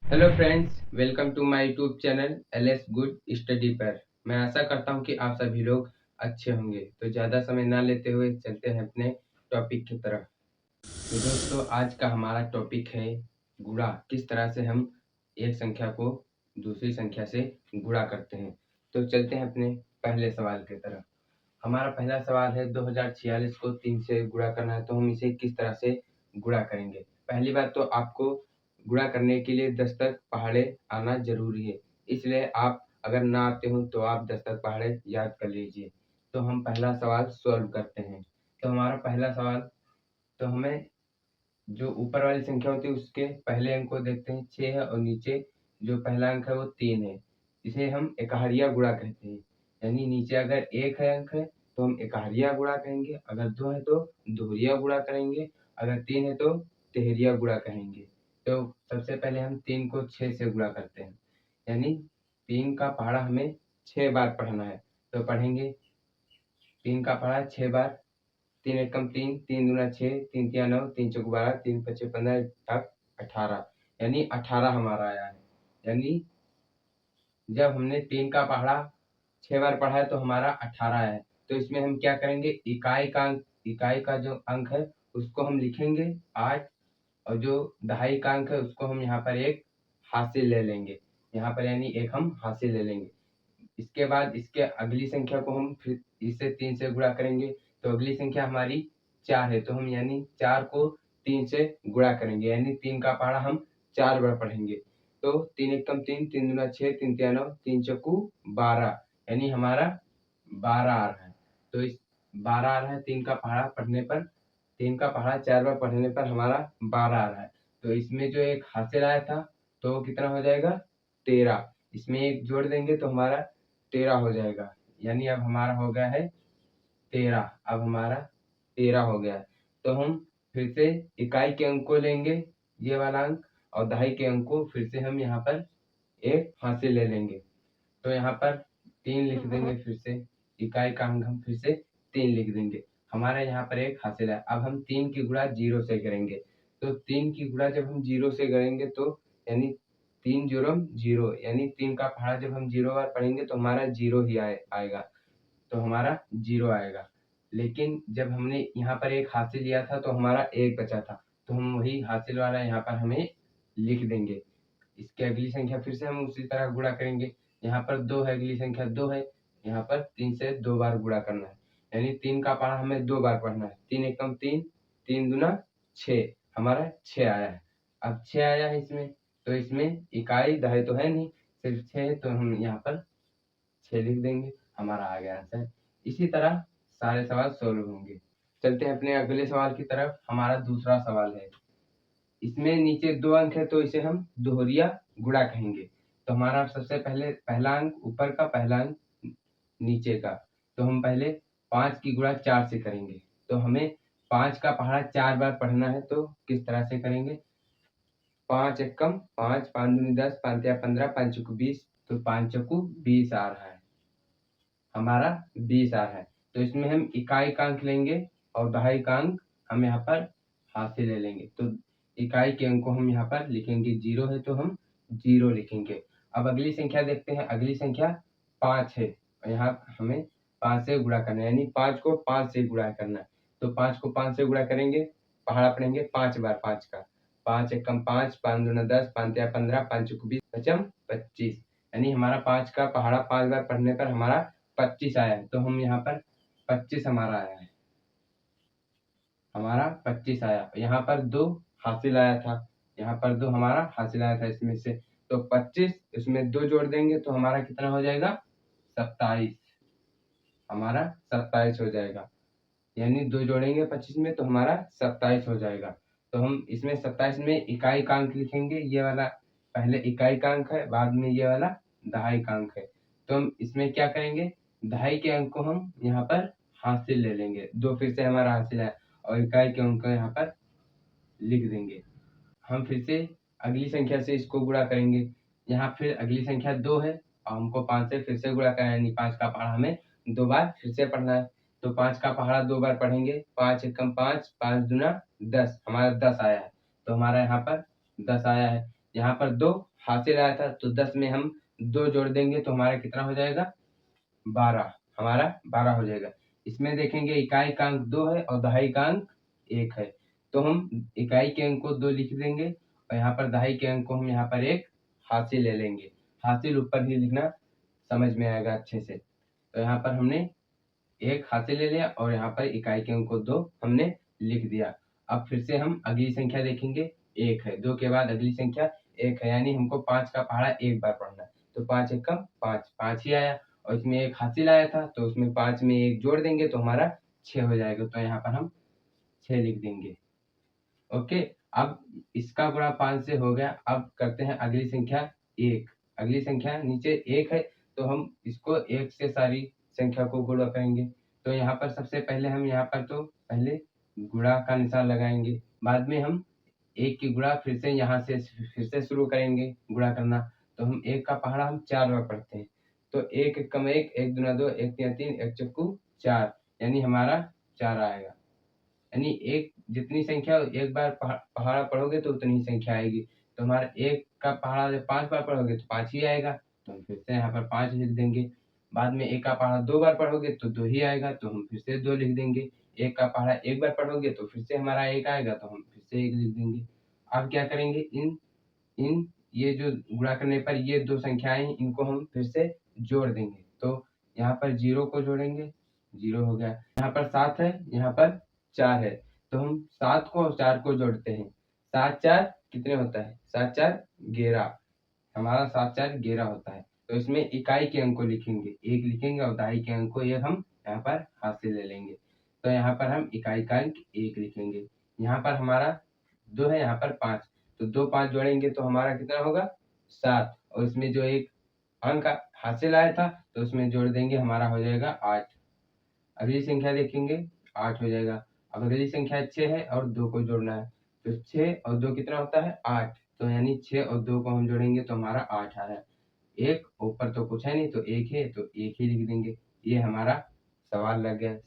Hello friends, welcome to my YouTube channel LS good study पर। मैं आशा करता हूं कि आप सभी लोग अच्छे होंगे। तो ज़्यादा समय ना लेते हुए चलते हैं अपने टॉपिक की तरफ। तो दोस्तों, आज का हमारा टॉपिक है गुणा। किस तरह से हम एक संख्या को दूसरी संख्या से गुणा करते हैं। तो चलते हैं अपने पहले सवाल की तरफ। हमारा पहला सवाल है 2046 को 3 से गुणा करना है, तो हम इसे किस तरह से गुणा करेंगे। पहली बात तो आपको गुणा करने के लिए 10 तक पहाड़े आना ज़रूरी है, इसलिए आप अगर ना आते हो तो आप 10 तक पहाड़े याद कर लीजिए। तो हम पहला सवाल सॉल्व करते हैं। तो हमारा पहला सवाल, तो हमें जो ऊपर वाली संख्या होती है उसके पहले अंक को देखते हैं, 6 है, और नीचे जो पहला अंक है वो 3 है। इसे हम एकहारिया गुणा कहते हैं। यानी नीचे अगर 1 है अंक है तो हम एकहारिया गुणा कहेंगे, अगर 2 है तो दोहरिया गुणा करेंगे, अगर 3 है तो तिहरिया गुणा कहेंगे। तो सबसे पहले हम 3 को 6 से गुणा करते हैं। यानी 3 का पहाड़ा हमें 6 बार पढ़ना है। तो पढ़ेंगे 3 का पहाड़ा 6 बार। 3 एकम 3, 3 दूना 6, 3 तिया 9, 3 चौक 12, 3 पचे 15, तक 18। यानी 18 हमारा आया है। यानी जब हमने 3 का पहाड़ा 6 बार पढ़ा है तो हमारा 18 है। तो इसमें हम क्या करेंगे, इकाई का जो अंक है उसको हम लिखेंगे 8, और जो दहाई का अंक है उसको हम यहाँ पर एक हासिल ले लेंगे। यहाँ पर यानी एक हम हासिल ले लेंगे। इसके बाद इसके अगली संख्या को हम फिर इससे 3 से गुणा करेंगे। तो अगली संख्या हमारी 4 है, तो हम यानी 4 को 3 से गुणा करेंगे। यानी 3 का पहाड़ा हम 4 बार पढ़ेंगे। तो 3 एकम 3, 3 दूना 6, 3 तिया 9, 3 चौकू 12। यानी हमारा 12 आ रहा है। तो इस 12 आ रहा है 3 का पहाड़ा पढ़ने पर। 3 का पहाड़ा 4 बार पढ़ने पर हमारा 12 आ रहा है। तो इसमें जो एक हासिल आया था तो वो कितना हो जाएगा, 13। इसमें एक जोड़ देंगे तो हमारा 13 हो जाएगा। यानी अब हमारा हो गया है 13। अब हमारा 13 हो गया है। तो हम फिर से इकाई के अंक को लेंगे, ये वाला अंक, और दहाई के अंक को फिर से हम यहाँ पर एक हासिल ले लेंगे। तो यहाँ पर 3 लिख देंगे। फिर से इकाई का अंक हम फिर से 3 लिख देंगे। हमारा यहाँ पर एक हासिल है। अब हम 3 की गुणा 0 से करेंगे। तो 3 की गुणा जब हम 0 से करेंगे तो यानी 3 जोरम 0, यानी 3 का पहाड़ा जब हम 0 बार पढ़ेंगे तो हमारा 0 ही आएगा। तो हमारा 0 आएगा। लेकिन जब हमने यहाँ पर एक हासिल लिया था तो हमारा 1 बचा था। तो हम वही हासिल वाला यहाँ पर हमें लिख देंगे। इसकी अगली संख्या फिर से हम उसी तरह गुणा करेंगे। यहाँ पर 2 है, अगली संख्या 2 है। यहाँ पर 3 से 2 बार गुणा करना है। यानी 3 का पहाड़ा हमें 2 बार पढ़ना है। 3 एकम 3, 3 दूना 6, हमारा 6 आया है। अब 6 आया है इसमें, तो इसमें इकाई दहाई तो है नहीं, सिर्फ 6 है, तो हम यहाँ पर 6 लिख देंगे। हमारा आ गया आंसर। इसी तरह सारे सवाल सोल्व होंगे। चलते हैं अपने अगले सवाल की तरफ। हमारा दूसरा सवाल है, इसमें नीचे 2 अंक है तो इसे हम दोहरिया गुणा कहेंगे। तो हमारा सबसे पहले पहला अंक ऊपर का, पहला अंक नीचे का। तो हम पहले 5 की गुणा 4 से करेंगे। तो हमें 5 का पहाड़ा 4 बार पढ़ना है। तो किस तरह से करेंगे, 5 एकम 5, 5 दूनी 10, 5 तिया 15, 5 चौकू 20। तो 5 चौकू 20 आ रहा है, हमारा 20 आ रहा है। तो इसमें हम इकाई का अंक लेंगे और दहाई का अंक हम यहाँ पर हासिल ले लेंगे। तो इकाई के अंक को हम यहाँ पर लिखेंगे, 0 है तो हम 0 लिखेंगे। अब अगली संख्या देखते हैं। अगली संख्या 5 है, और यहाँ हमें 5 से गुणा करना है। यानी 5 को 5 से गुणा करना है। तो 5 को 5 से गुणा करेंगे, पहाड़ा पढ़ेंगे 5 बार 5 का। 5 एकम 5, 5 दूना 10, 5 तिया 15, 5 चौकू 20, पचम 25। यानी हमारा 5 का पहाड़ा 5 बार पढ़ने पर हमारा 25 आया है। तो हम यहाँ पर 25 हमारा आया है, हमारा 25 आया। यहाँ पर 2 हासिल आया था, यहाँ पर 2 हमारा हासिल आया था इसमें से। तो 25, इसमें 2 जोड़ देंगे तो हमारा कितना हो जाएगा, 27। हमारा 27 हो जाएगा। यानी 2 जोड़ेंगे 25 में तो हमारा 27 हो जाएगा। तो हम इसमें 27 में इकाई का अंक लिखेंगे, ये वाला पहले इकाई का अंक है, बाद में ये वाला दहाई का अंक है। तो हम इसमें क्या करेंगे, दहाई के अंक को हम यहाँ पर हासिल ले लेंगे। 2 फिर से हमारा हासिल है, और इकाई के अंक को यहाँ पर लिख देंगे। हम फिर से अगली संख्या से इसको गुणा करेंगे। यहाँ फिर अगली संख्या 2 है, और हमको 5 से फिर से गुणा करना है। यानी 5 का पहाड़ा हमें 2 बार फिर से पढ़ना है। तो 5 का पहाड़ा 2 बार पढ़ेंगे। 5 एकम 5, 5 दूना 10, हमारा 10 आया है। तो हमारा यहाँ पर 10 आया है। यहाँ पर 2 हासिल आया था, तो 10 में हम 2 जोड़ देंगे तो हमारा कितना हो जाएगा? 12, हमारा 12 हो जाएगा। इसमें देखेंगे इकाई का अंक 2 है और दहाई का अंक 1 है, तो हम इकाई के अंक को 2 लिख देंगे और यहाँ पर दहाई के अंक को हम यहाँ पर 1 हासिल ले लेंगे। हासिल ऊपर ही लिखना, समझ में आएगा अच्छे से। तो यहाँ पर हमने 1 हासिल ले लिया और यहाँ पर इकाई के अंक को 2 हमने लिख दिया। अब फिर से हम अगली संख्या देखेंगे, 1 है, 2 के बाद अगली संख्या 1 है, यानी हमको 5 का पहाड़ा एक बार पढ़ना है। तो 5 एकम 5, 5 ही आया और इसमें 1 हासिल आया था, तो उसमें 5 में 1 जोड़ देंगे तो हमारा 6 हो जाएगा। तो यहाँ पर हम 6 लिख देंगे। ओके, अब इसका गुणा 5 से हो गया। अब करते हैं अगली संख्या 1। अगली संख्या नीचे 1 है, तो हम इसको 1 से सारी संख्या को गुणा करेंगे। तो यहाँ पर सबसे पहले हम यहाँ पर तो पहले गुणा का निशान लगाएंगे, बाद में हम 1 की गुणा फिर से यहाँ से फिर से शुरू करेंगे गुणा करना। तो हम 1 का पहाड़ा हम 4 बार पढ़ते हैं, तो 1 एकम 1, 1 दूना 2, 1 तिया 3, 1 चौकू 4, यानी हमारा 4 आएगा। यानी एक जितनी संख्या एक बार पहाड़ा पढ़ोगे तो उतनी ही संख्या आएगी। तो हमारा 1 का पहाड़ा जब 5 बार पढ़ोगे तो 5 ही आएगा, तो हम फिर से यहाँ पर 5 लिख देंगे। बाद में 1 का पहाड़ा 2 बार पढ़ोगे तो 2 ही आएगा, तो हम फिर से 2 लिख देंगे। 1 का पहाड़ा 1 बार पढ़ोगे तो फिर से हमारा 1 आएगा, तो हम फिर से 1 लिख देंगे। अब क्या करेंगे, इन इन ये जो गुणा करने पर ये 2 संख्याएँ इनको हम फिर से जोड़ देंगे। तो यहाँ पर 0 को जोड़ेंगे, 0 हो गया। यहाँ पर 7 है, यहाँ पर 4 है, तो हम 7 को और 4 को जोड़ते हैं। 7 4 कितने होता है? 7 4 11, हमारा 7 4 11 होता है। तो इसमें इकाई के अंक को लिखेंगे, 1 लिखेंगे और दहाई के अंक को 1 हम यहाँ पर हासिल ले लेंगे। तो यहाँ पर हम इकाई का अंक 1 लिखेंगे। यहाँ पर हमारा 2 है, यहाँ पर 5, तो 2 5 जोड़ेंगे तो हमारा कितना होगा? 7, और इसमें जो एक अंक हासिल आया था तो उसमें जोड़ देंगे, हमारा हो जाएगा 8। अगली संख्या देखेंगे, 8 हो जाएगा। अब अगली संख्या 6 है और 2 को जोड़ना है, तो 6 और 2 कितना होता है? 8, तो यानी 6 और 2 को हम जोड़ेंगे तो हमारा 8 आया। 1 ऊपर तो कुछ है नहीं, तो 1 है, तो 1 ही लिख देंगे। ये हमारा सवाल लग गया।